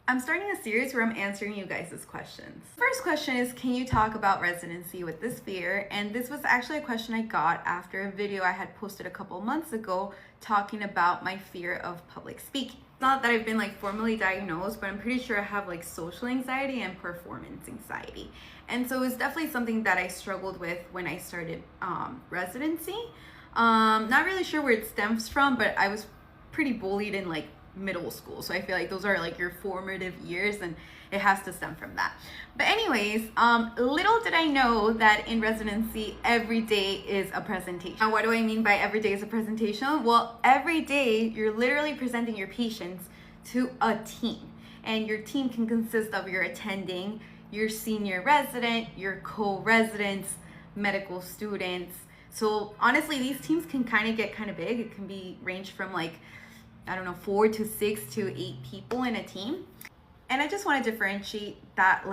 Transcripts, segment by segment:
I'm starting a series where I'm answering you guys' questions. First question is, can you talk about residency with this fear? And this was actually a question I got after a video I had posted a couple months ago talking about my fear of public speaking. Not that I've been formally diagnosed, but I'm pretty sure I have social anxiety and performance anxiety. And so it's definitely something that I struggled with when I started residency. Not really sure where it stems from, but I was pretty bullied in middle school, so I feel like those are your formative years, and it has to stem from that. But anyways, little did I know that in residency every day is a presentation. Now, what do I mean by every day is a presentation? Well, every day you're literally presenting your patients to a team, and your team can consist of your attending, your senior resident, your co-residents, medical students. So honestly, these teams can get kind of big. It can be range from 4 to 6 to 8 people in a team. And I just want to differentiate that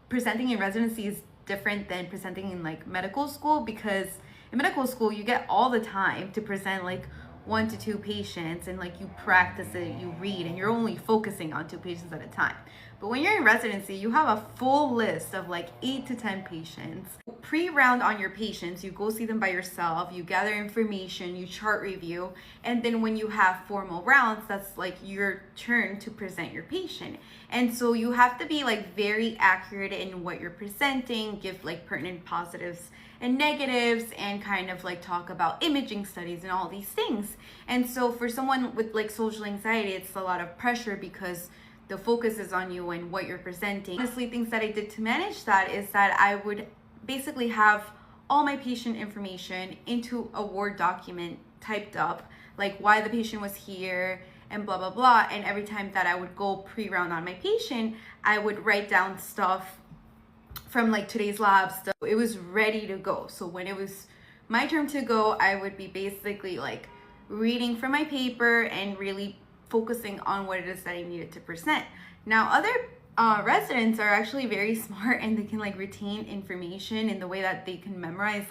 presenting in residency is different than presenting in medical school, because in medical school you get all the time to present 1 to 2 patients, and you practice it, you read, and you're only focusing on 2 patients at a time. But when you're in residency, you have a full list of 8 to 10 patients. Pre-round on your patients, you go see them by yourself, you gather information, you chart review, and then when you have formal rounds, that's your turn to present your patient. And so you have to be very accurate in what you're presenting, give pertinent positives and negatives, and talk about imaging studies and all these things. And so for someone with social anxiety, it's a lot of pressure because the focus is on you and what you're presenting. Honestly, things that I did to manage that is that I would basically have all my patient information into a Word document typed up, why the patient was here and blah, blah, blah. And every time that I would go pre-round on my patient, I would write down stuff from today's lab stuff. It was ready to go. So when it was my turn to go, I would be basically reading from my paper and really focusing on what it is that I needed to present. Now, other residents are actually very smart, and they can retain information in the way that they can memorize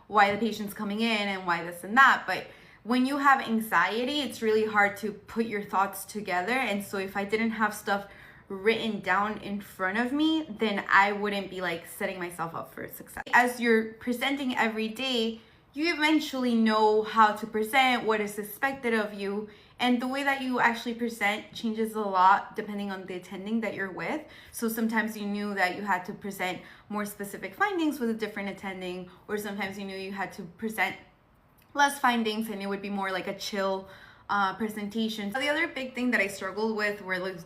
why the patient's coming in and why this and that. But when you have anxiety, it's really hard to put your thoughts together. And so if I didn't have stuff written down in front of me, then I wouldn't be setting myself up for success. As you're presenting every day, you eventually know how to present, what is expected of you, and the way that you actually present changes a lot depending on the attending that you're with. So sometimes you knew that you had to present more specific findings with a different attending, or sometimes you knew you had to present less findings and it would be more a chill presentation. The other big thing that I struggled with were those